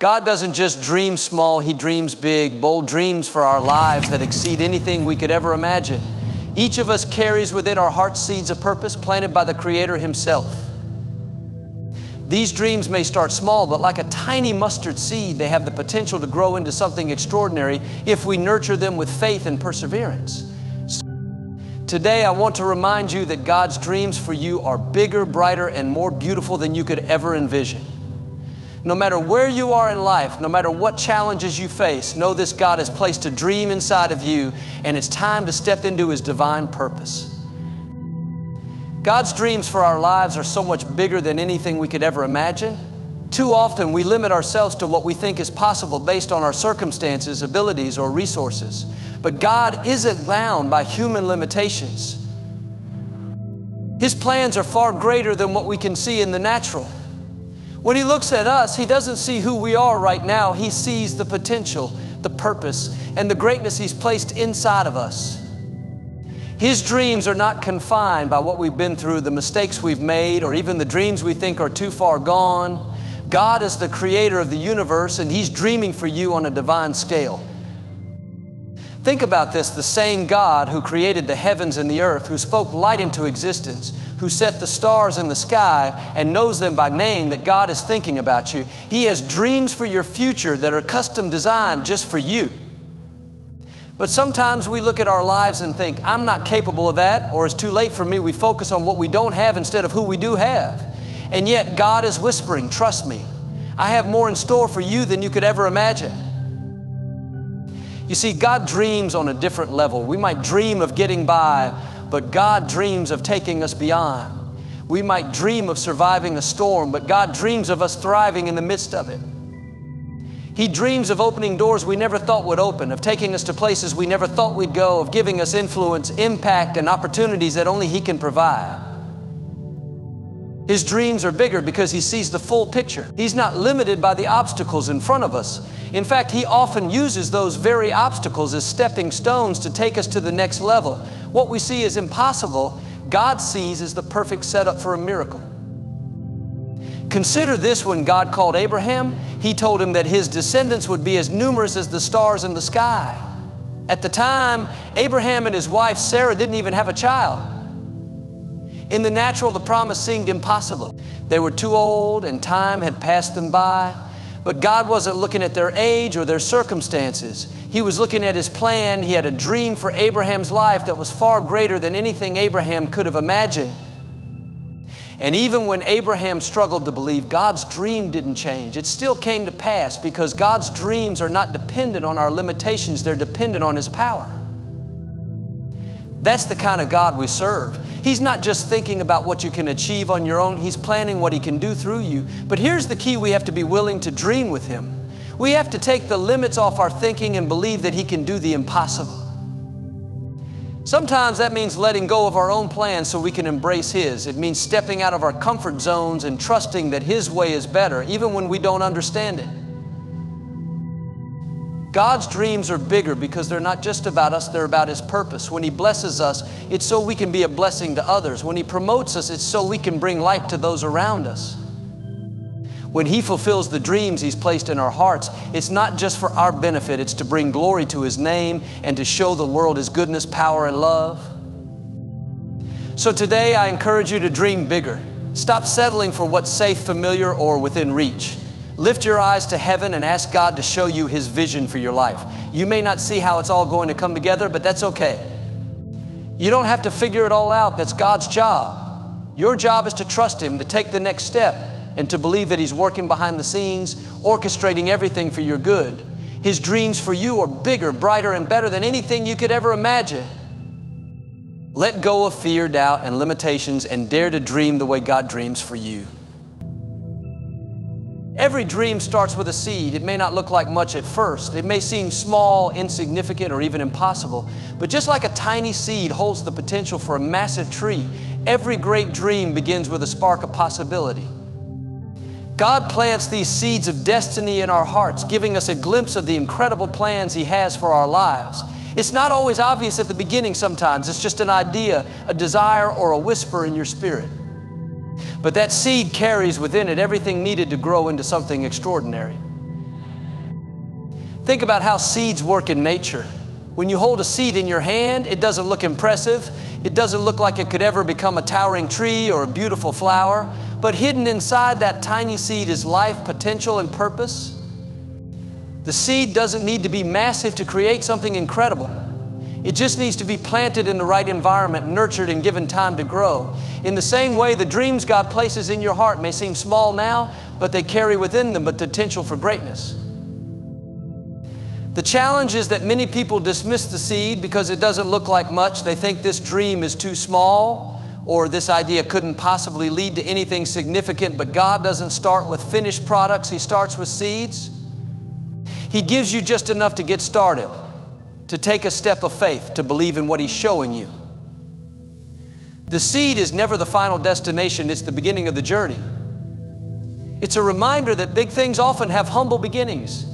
God doesn't just dream small, He dreams big, bold dreams for our lives that exceed anything we could ever imagine. Each of us carries within our heart seeds of purpose planted by the Creator Himself. These dreams may start small, but like a tiny mustard seed, they have the potential to grow into something extraordinary if we nurture them with faith and perseverance. Today, I want to remind you that God's dreams for you are bigger, brighter, and more beautiful than you could ever envision. No matter where you are in life, no matter what challenges you face, know this: God has placed a dream inside of you, and it's time to step into His divine purpose. God's dreams for our lives are so much bigger than anything we could ever imagine. Too often we limit ourselves to what we think is possible based on our circumstances, abilities, or resources. But God isn't bound by human limitations. His plans are far greater than what we can see in the natural. When He looks at us, He doesn't see who we are right now. He sees the potential, the purpose, and the greatness He's placed inside of us. His dreams are not confined by what we've been through, the mistakes we've made, or even the dreams we think are too far gone. God is the creator of the universe, and He's dreaming for you on a divine scale. Think about this: the same God who created the heavens and the earth, who spoke light into existence, who set the stars in the sky and knows them by name, that God is thinking about you. He has dreams for your future that are custom designed just for you. But sometimes we look at our lives and think, I'm not capable of that, or it's too late for me. We focus on what we don't have instead of who we do have. And yet God is whispering, trust me, I have more in store for you than you could ever imagine. You see, God dreams on a different level. We might dream of getting by, but God dreams of taking us beyond. We might dream of surviving a storm, but God dreams of us thriving in the midst of it. He dreams of opening doors we never thought would open, of taking us to places we never thought we'd go, of giving us influence, impact, and opportunities that only He can provide. His dreams are bigger because He sees the full picture. He's not limited by the obstacles in front of us. In fact, He often uses those very obstacles as stepping stones to take us to the next level. What we see as impossible, God sees as the perfect setup for a miracle. Consider this: when God called Abraham, He told him that his descendants would be as numerous as the stars in the sky. At the time, Abraham and his wife Sarah didn't even have a child. In the natural, the promise seemed impossible. They were too old and time had passed them by. But God wasn't looking at their age or their circumstances. He was looking at His plan. He had a dream for Abraham's life that was far greater than anything Abraham could have imagined. And even when Abraham struggled to believe, God's dream didn't change. It still came to pass, because God's dreams are not dependent on our limitations. They're dependent on His power. That's the kind of God we serve. He's not just thinking about what you can achieve on your own. He's planning what He can do through you. But here's the key: we have to be willing to dream with Him. We have to take the limits off our thinking and believe that He can do the impossible. Sometimes that means letting go of our own plans so we can embrace His. It means stepping out of our comfort zones and trusting that His way is better, even when we don't understand it. God's dreams are bigger because they're not just about us, they're about His purpose. When He blesses us, it's so we can be a blessing to others. When He promotes us, it's so we can bring life to those around us. When He fulfills the dreams He's placed in our hearts, it's not just for our benefit, it's to bring glory to His name and to show the world His goodness, power, and love. So today I encourage you to dream bigger. Stop settling for what's safe, familiar, or within reach. Lift your eyes to heaven and ask God to show you His vision for your life. You may not see how it's all going to come together, but that's okay. You don't have to figure it all out. That's God's job. Your job is to trust Him, to take the next step, and to believe that He's working behind the scenes, orchestrating everything for your good. His dreams for you are bigger, brighter, and better than anything you could ever imagine. Let go of fear, doubt, and limitations, and dare to dream the way God dreams for you. Every dream starts with a seed. It may not look like much at first. It may seem small, insignificant, or even impossible. But just like a tiny seed holds the potential for a massive tree, every great dream begins with a spark of possibility. God plants these seeds of destiny in our hearts, giving us a glimpse of the incredible plans He has for our lives. It's not always obvious at the beginning sometimes. It's just an idea, a desire, or a whisper in your spirit. But that seed carries within it everything needed to grow into something extraordinary. Think about how seeds work in nature. When you hold a seed in your hand, it doesn't look impressive. It doesn't look like it could ever become a towering tree or a beautiful flower. But hidden inside that tiny seed is life, potential, and purpose. The seed doesn't need to be massive to create something incredible. It just needs to be planted in the right environment, nurtured, and given time to grow. In the same way, the dreams God places in your heart may seem small now, but they carry within them the potential for greatness. The challenge is that many people dismiss the seed because it doesn't look like much. They think this dream is too small, or this idea couldn't possibly lead to anything significant. But God doesn't start with finished products. He starts with seeds. He gives you just enough to get started, to take a step of faith, to believe in what He's showing you. The seed is never the final destination. It's the beginning of the journey. It's a reminder that big things often have humble beginnings.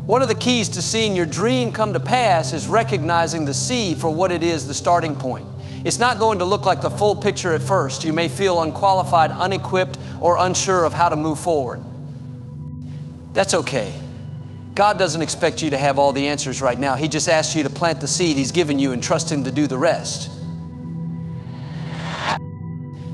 One of the keys to seeing your dream come to pass is recognizing the seed for what it is, the starting point. It's not going to look like the full picture at first. You may feel unqualified, unequipped, or unsure of how to move forward. That's okay. God doesn't expect you to have all the answers right now. He just asks you to plant the seed He's given you and trust Him to do the rest.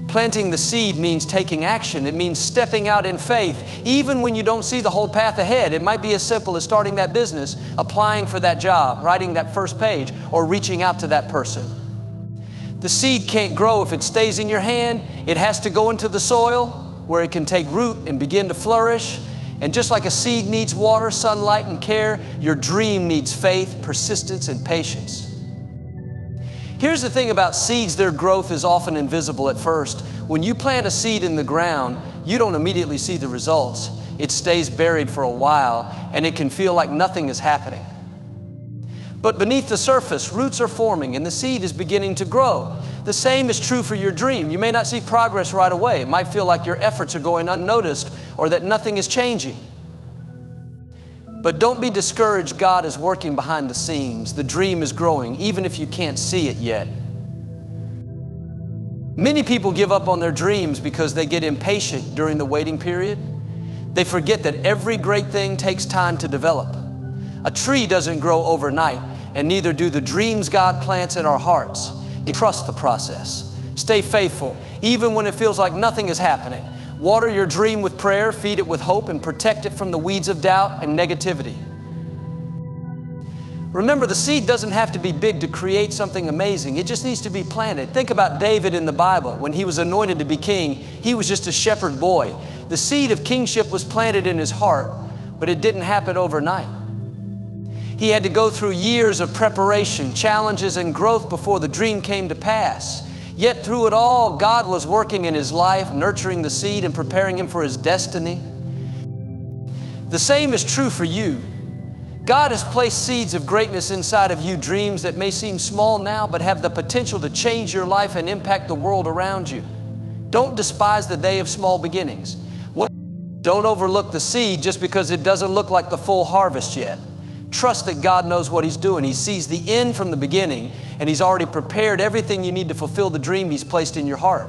Planting the seed means taking action. It means stepping out in faith, even when you don't see the whole path ahead. It might be as simple as starting that business, applying for that job, writing that first page, or reaching out to that person. The seed can't grow if it stays in your hand. It has to go into the soil where it can take root and begin to flourish. And just like a seed needs water, sunlight, and care, your dream needs faith, persistence, and patience. Here's the thing about seeds: their growth is often invisible at first. When you plant a seed in the ground, you don't immediately see the results. It stays buried for a while, and it can feel like nothing is happening. But beneath the surface, roots are forming, and the seed is beginning to grow. The same is true for your dream. You may not see progress right away. It might feel like your efforts are going unnoticed, or that nothing is changing. But don't be discouraged. God is working behind the scenes. The dream is growing, even if you can't see it yet. Many people give up on their dreams because they get impatient during the waiting period. They forget that every great thing takes time to develop. A tree doesn't grow overnight, and neither do the dreams God plants in our hearts. Trust the process. Stay faithful, even when it feels like nothing is happening. Water your dream with prayer, feed it with hope, and protect it from the weeds of doubt and negativity. Remember, the seed doesn't have to be big to create something amazing. It just needs to be planted. Think about David in the Bible. When he was anointed to be king, he was just a shepherd boy. The seed of kingship was planted in his heart, but it didn't happen overnight. He had to go through years of preparation, challenges, and growth before the dream came to pass. Yet through it all, God was working in his life, nurturing the seed and preparing him for his destiny. The same is true for you. God has placed seeds of greatness inside of you, dreams that may seem small now, but have the potential to change your life and impact the world around you. Don't despise the day of small beginnings. Don't overlook the seed just because it doesn't look like the full harvest yet. Trust that God knows what He's doing. He sees the end from the beginning, and He's already prepared everything you need to fulfill the dream He's placed in your heart.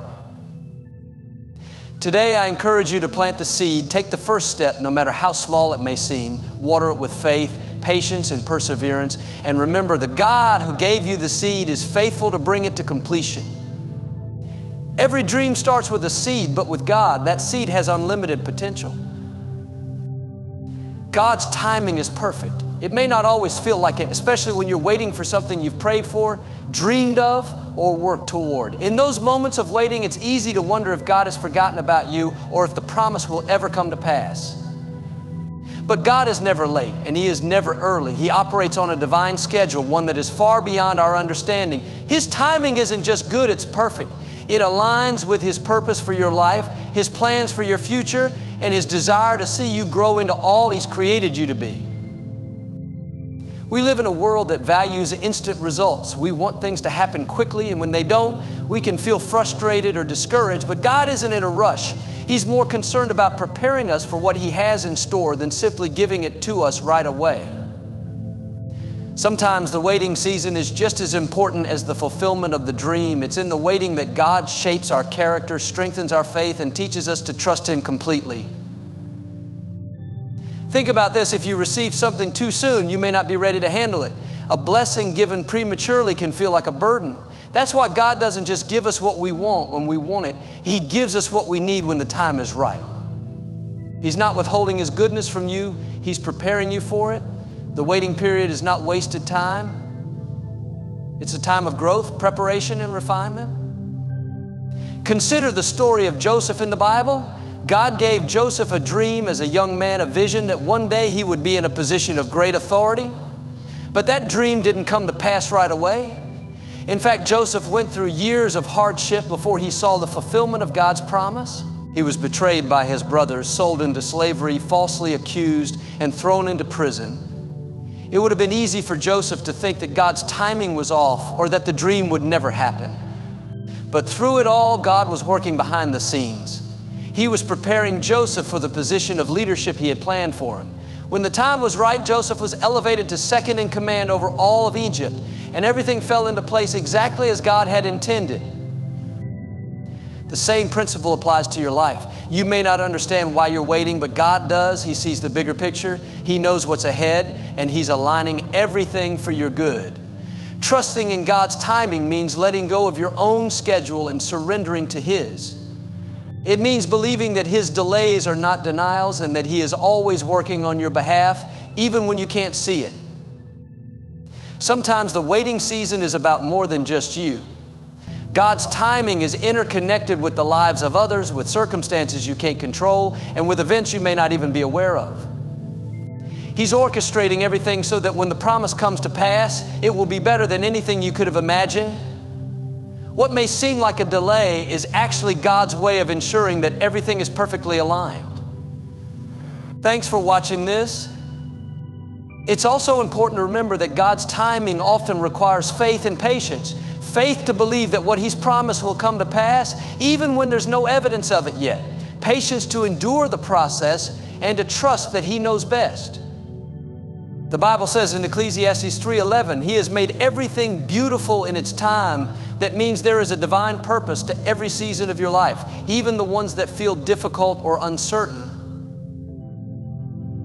Today, I encourage you to plant the seed. Take the first step, no matter how small it may seem. Water it with faith, patience, and perseverance. And remember, the God who gave you the seed is faithful to bring it to completion. Every dream starts with a seed, but with God, that seed has unlimited potential. God's timing is perfect. It may not always feel like it, especially when you're waiting for something you've prayed for, dreamed of, or worked toward. In those moments of waiting, it's easy to wonder if God has forgotten about you or if the promise will ever come to pass. But God is never late, and He is never early. He operates on a divine schedule, one that is far beyond our understanding. His timing isn't just good, it's perfect. It aligns with His purpose for your life, His plans for your future, and His desire to see you grow into all He's created you to be. We live in a world that values instant results. We want things to happen quickly, and when they don't, we can feel frustrated or discouraged. But God isn't in a rush. He's more concerned about preparing us for what He has in store than simply giving it to us right away. Sometimes the waiting season is just as important as the fulfillment of the dream. It's in the waiting that God shapes our character, strengthens our faith, and teaches us to trust Him completely. Think about this. If you receive something too soon, you may not be ready to handle it. A blessing given prematurely can feel like a burden. That's why God doesn't just give us what we want when we want it. He gives us what we need when the time is right. He's not withholding His goodness from you. He's preparing you for it. The waiting period is not wasted time. It's a time of growth, preparation, and refinement. Consider the story of Joseph in the Bible. God gave Joseph a dream as a young man, a vision that one day he would be in a position of great authority. But that dream didn't come to pass right away. In fact, Joseph went through years of hardship before he saw the fulfillment of God's promise. He was betrayed by his brothers, sold into slavery, falsely accused, and thrown into prison. It would have been easy for Joseph to think that God's timing was off or that the dream would never happen. But through it all, God was working behind the scenes. He was preparing Joseph for the position of leadership He had planned for him. When the time was right, Joseph was elevated to second in command over all of Egypt, and everything fell into place exactly as God had intended. The same principle applies to your life. You may not understand why you're waiting, but God does. He sees the bigger picture. He knows what's ahead, and He's aligning everything for your good. Trusting in God's timing means letting go of your own schedule and surrendering to His. It means believing that His delays are not denials and that He is always working on your behalf, even when you can't see it. Sometimes the waiting season is about more than just you. God's timing is interconnected with the lives of others, with circumstances you can't control, and with events you may not even be aware of. He's orchestrating everything so that when the promise comes to pass, it will be better than anything you could have imagined. What may seem like a delay is actually God's way of ensuring that everything is perfectly aligned. Thanks for watching this. It's also important to remember that God's timing often requires faith and patience. Faith to believe that what He's promised will come to pass, even when there's no evidence of it yet. Patience to endure the process and to trust that He knows best. The Bible says in Ecclesiastes 3:11, He has made everything beautiful in its time. That means there is a divine purpose to every season of your life, even the ones that feel difficult or uncertain.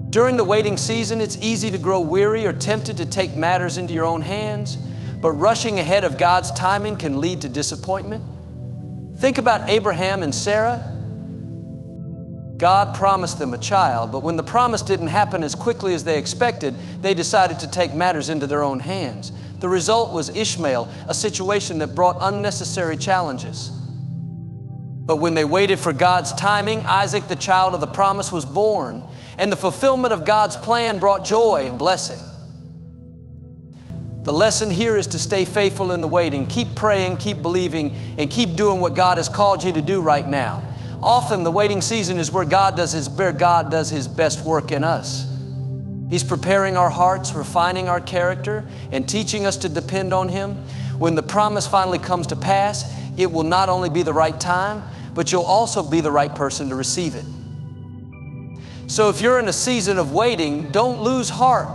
During the waiting season, it's easy to grow weary or tempted to take matters into your own hands, but rushing ahead of God's timing can lead to disappointment. Think about Abraham and Sarah. God promised them a child, but when the promise didn't happen as quickly as they expected, they decided to take matters into their own hands. The result was Ishmael, a situation that brought unnecessary challenges. But when they waited for God's timing, Isaac, the child of the promise, was born, and the fulfillment of God's plan brought joy and blessing. The lesson here is to stay faithful in the waiting. Keep praying, keep believing, and keep doing what God has called you to do right now. Often the waiting season is where God does His best work in us. He's preparing our hearts, refining our character, and teaching us to depend on Him. When the promise finally comes to pass, it will not only be the right time, but you'll also be the right person to receive it. So if you're in a season of waiting, don't lose heart.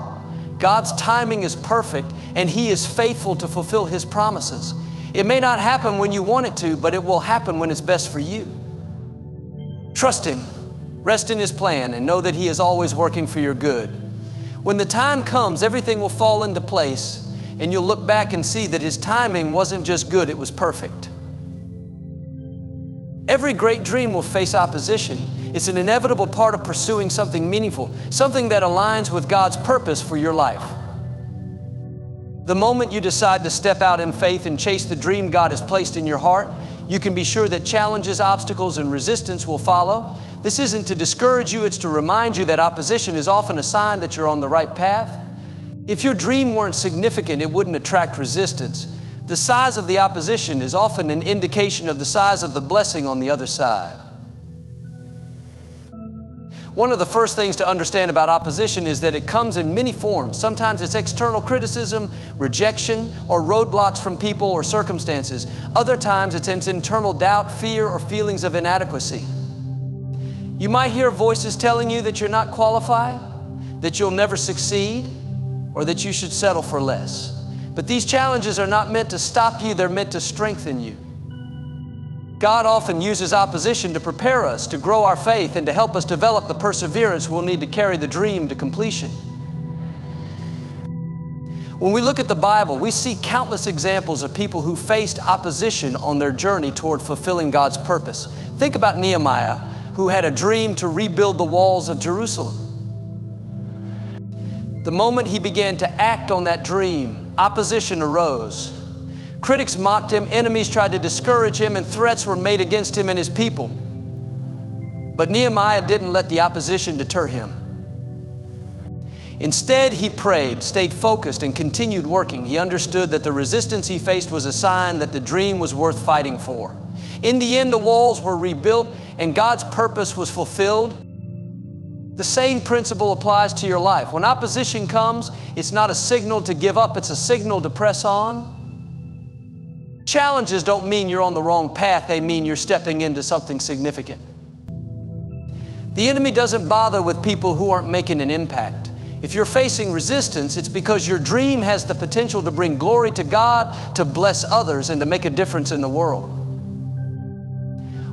God's timing is perfect, and He is faithful to fulfill His promises. It may not happen when you want it to, but it will happen when it's best for you. Trust Him, rest in His plan, and know that He is always working for your good. When the time comes, everything will fall into place, and you'll look back and see that His timing wasn't just good, it was perfect. Every great dream will face opposition. It's an inevitable part of pursuing something meaningful, something that aligns with God's purpose for your life. The moment you decide to step out in faith and chase the dream God has placed in your heart, you can be sure that challenges, obstacles, and resistance will follow. This isn't to discourage you, it's to remind you that opposition is often a sign that you're on the right path. If your dream weren't significant, it wouldn't attract resistance. The size of the opposition is often an indication of the size of the blessing on the other side. One of the first things to understand about opposition is that it comes in many forms. Sometimes it's external criticism, rejection, or roadblocks from people or circumstances. Other times it's internal doubt, fear, or feelings of inadequacy. You might hear voices telling you that you're not qualified, that you'll never succeed, or that you should settle for less. But these challenges are not meant to stop you, they're meant to strengthen you. God often uses opposition to prepare us, to grow our faith, and to help us develop the perseverance we'll need to carry the dream to completion. When we look at the Bible, we see countless examples of people who faced opposition on their journey toward fulfilling God's purpose. Think about Nehemiah, who had a dream to rebuild the walls of Jerusalem. The moment he began to act on that dream, opposition arose. Critics mocked him, enemies tried to discourage him, and threats were made against him and his people. But Nehemiah didn't let the opposition deter him. Instead, he prayed, stayed focused, and continued working. He understood that the resistance he faced was a sign that the dream was worth fighting for. In the end, the walls were rebuilt and God's purpose was fulfilled. The same principle applies to your life. When opposition comes, it's not a signal to give up, it's a signal to press on. Challenges don't mean you're on the wrong path, they mean you're stepping into something significant. The enemy doesn't bother with people who aren't making an impact. If you're facing resistance, it's because your dream has the potential to bring glory to God, to bless others, and to make a difference in the world.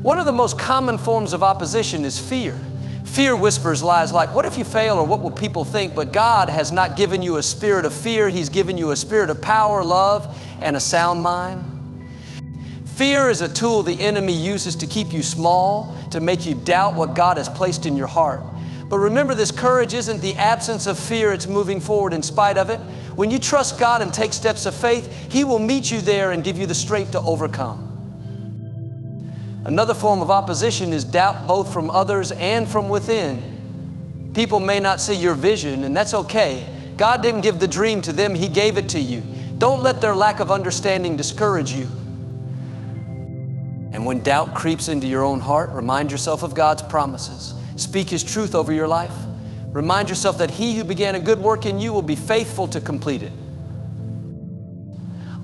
One of the most common forms of opposition is fear. Fear whispers lies like, what if you fail, or what will people think? But God has not given you a spirit of fear. He's given you a spirit of power, love, and a sound mind. Fear is a tool the enemy uses to keep you small, to make you doubt what God has placed in your heart. But remember, this courage isn't the absence of fear, it's moving forward in spite of it. When you trust God and take steps of faith, He will meet you there and give you the strength to overcome. Another form of opposition is doubt, both from others and from within. People may not see your vision, and that's okay. God didn't give the dream to them, He gave it to you. Don't let their lack of understanding discourage you. And when doubt creeps into your own heart, remind yourself of God's promises. Speak His truth over your life. Remind yourself that He who began a good work in you will be faithful to complete it.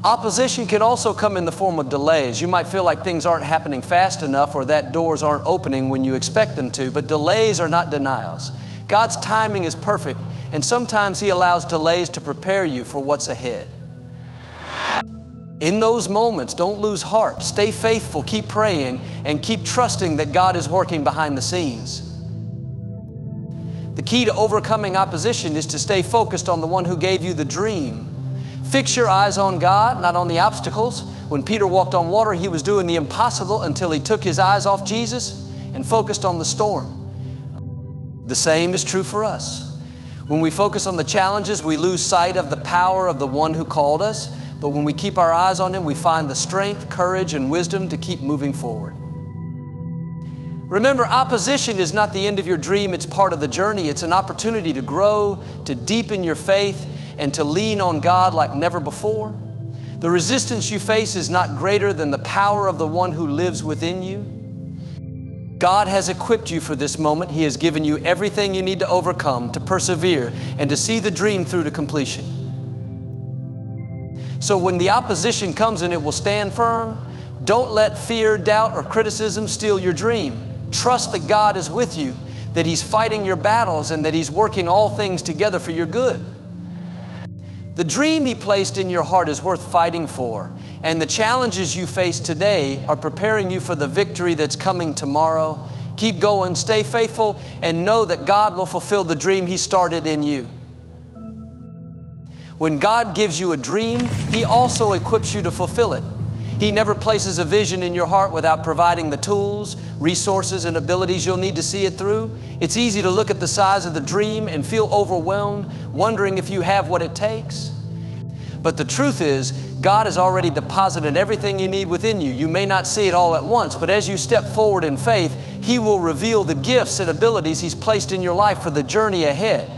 Opposition can also come in the form of delays. You might feel like things aren't happening fast enough, or that doors aren't opening when you expect them to, but delays are not denials. God's timing is perfect, and sometimes He allows delays to prepare you for what's ahead. In those moments, don't lose heart. Stay faithful, keep praying, and keep trusting that God is working behind the scenes. The key to overcoming opposition is to stay focused on the one who gave you the dream. Fix your eyes on God, not on the obstacles. When Peter walked on water, he was doing the impossible until he took his eyes off Jesus and focused on the storm. The same is true for us. When we focus on the challenges, we lose sight of the power of the one who called us. But when we keep our eyes on Him, we find the strength, courage, and wisdom to keep moving forward. Remember, opposition is not the end of your dream, it's part of the journey. It's an opportunity to grow, to deepen your faith, and to lean on God like never before. The resistance you face is not greater than the power of the one who lives within you. God has equipped you for this moment. He has given you everything you need to overcome, to persevere, and to see the dream through to completion. So when the opposition comes and it will stand firm, don't let fear, doubt, or criticism steal your dream. Trust that God is with you, that He's fighting your battles, and that He's working all things together for your good. The dream He placed in your heart is worth fighting for, and the challenges you face today are preparing you for the victory that's coming tomorrow. Keep going, stay faithful, and know that God will fulfill the dream He started in you. When God gives you a dream, He also equips you to fulfill it. He never places a vision in your heart without providing the tools, resources, and abilities you'll need to see it through. It's easy to look at the size of the dream and feel overwhelmed, wondering if you have what it takes. But the truth is, God has already deposited everything you need within you. You may not see it all at once, but as you step forward in faith, He will reveal the gifts and abilities He's placed in your life for the journey ahead.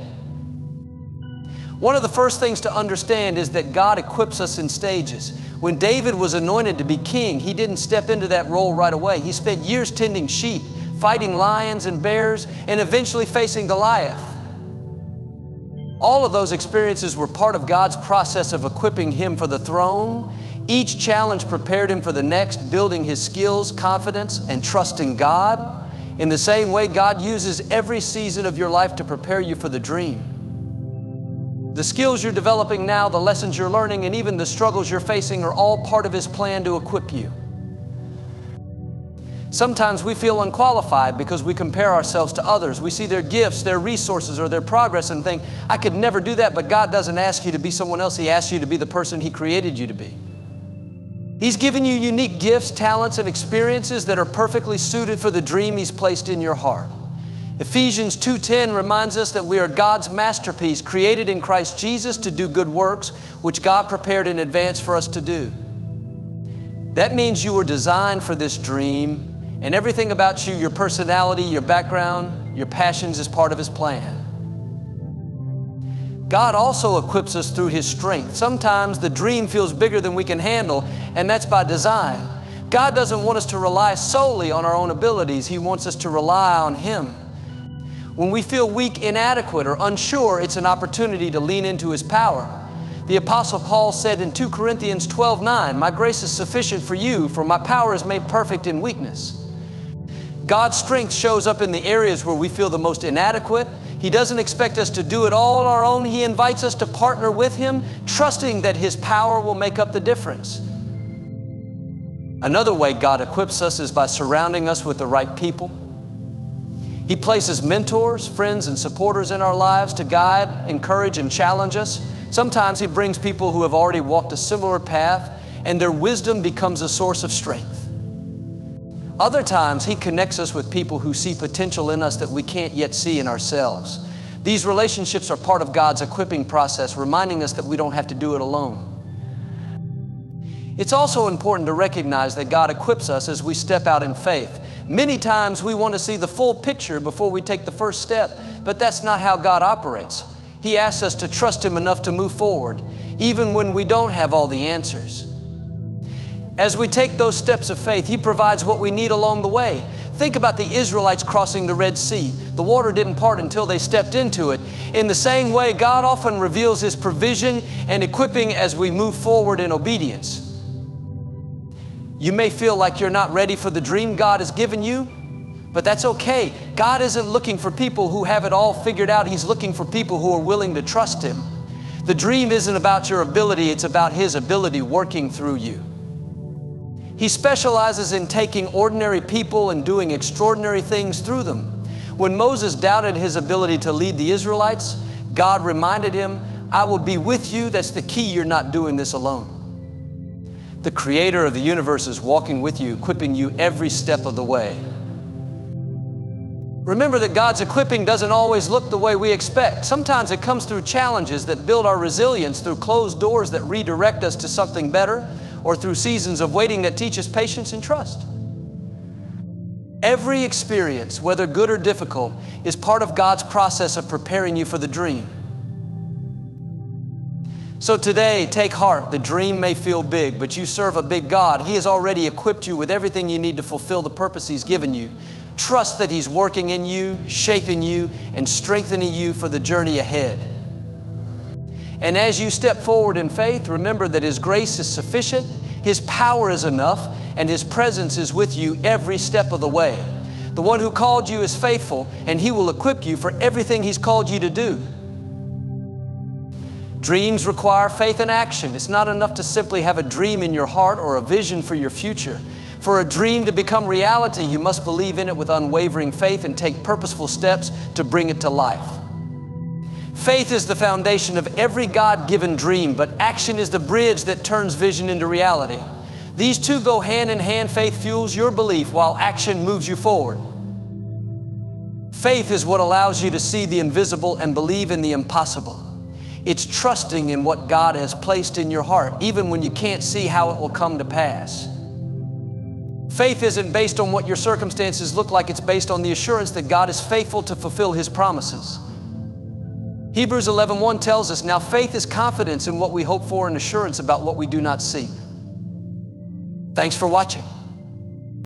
One of the first things to understand is that God equips us in stages. When David was anointed to be king, he didn't step into that role right away. He spent years tending sheep, fighting lions and bears, and eventually facing Goliath. All of those experiences were part of God's process of equipping him for the throne. Each challenge prepared him for the next, building his skills, confidence, and trusting God. In the same way, God uses every season of your life to prepare you for the dream. The skills you're developing now, the lessons you're learning, and even the struggles you're facing are all part of His plan to equip you. Sometimes we feel unqualified because we compare ourselves to others. We see their gifts, their resources, or their progress and think, I could never do that, but God doesn't ask you to be someone else. He asks you to be the person He created you to be. He's given you unique gifts, talents, and experiences that are perfectly suited for the dream He's placed in your heart. Ephesians 2:10 reminds us that we are God's masterpiece, created in Christ Jesus to do good works, which God prepared in advance for us to do. That means you were designed for this dream, and everything about you, your personality, your background, your passions is part of His plan. God also equips us through His strength. Sometimes the dream feels bigger than we can handle, and that's by design. God doesn't want us to rely solely on our own abilities. He wants us to rely on Him. When we feel weak, inadequate, or unsure, it's an opportunity to lean into His power. The Apostle Paul said in 2 Corinthians 12:9, my grace is sufficient for you, for my power is made perfect in weakness. God's strength shows up in the areas where we feel the most inadequate. He doesn't expect us to do it all on our own. He invites us to partner with Him, trusting that His power will make up the difference. Another way God equips us is by surrounding us with the right people. He places mentors, friends, and supporters in our lives to guide, encourage, and challenge us. Sometimes He brings people who have already walked a similar path, and their wisdom becomes a source of strength. Other times, He connects us with people who see potential in us that we can't yet see in ourselves. These relationships are part of God's equipping process, reminding us that we don't have to do it alone. It's also important to recognize that God equips us as we step out in faith. Many times we want to see the full picture before we take the first step, but that's not how God operates. He asks us to trust Him enough to move forward, even when we don't have all the answers. As we take those steps of faith, He provides what we need along the way. Think about the Israelites crossing the Red Sea. The water didn't part until they stepped into it. In the same way, God often reveals His provision and equipping as we move forward in obedience. You may feel like you're not ready for the dream God has given you, but that's okay. God isn't looking for people who have it all figured out. He's looking for people who are willing to trust Him. The dream isn't about your ability, it's about His ability working through you. He specializes in taking ordinary people and doing extraordinary things through them. When Moses doubted his ability to lead the Israelites, God reminded him, I will be with you. That's the key. You're not doing this alone. The Creator of the universe is walking with you, equipping you every step of the way. Remember that God's equipping doesn't always look the way we expect. Sometimes it comes through challenges that build our resilience, through closed doors that redirect us to something better, or through seasons of waiting that teach us patience and trust. Every experience, whether good or difficult, is part of God's process of preparing you for the dream. So today, take heart. The dream may feel big, but you serve a big God. He has already equipped you with everything you need to fulfill the purpose He's given you. Trust that He's working in you, shaping you, and strengthening you for the journey ahead. And as you step forward in faith, remember that His grace is sufficient, His power is enough, and His presence is with you every step of the way. The one who called you is faithful, and He will equip you for everything He's called you to do. Dreams require faith and action. It's not enough to simply have a dream in your heart or a vision for your future. For a dream to become reality, you must believe in it with unwavering faith and take purposeful steps to bring it to life. Faith is the foundation of every God-given dream, but action is the bridge that turns vision into reality. These two go hand in hand. Faith fuels your belief while action moves you forward. Faith is what allows you to see the invisible and believe in the impossible. It's trusting in what God has placed in your heart, even when you can't see how it will come to pass. Faith isn't based on what your circumstances look like. It's based on the assurance that God is faithful to fulfill His promises. Hebrews 11:1 tells us, now faith is confidence in what we hope for and assurance about what we do not see. Thanks for watching.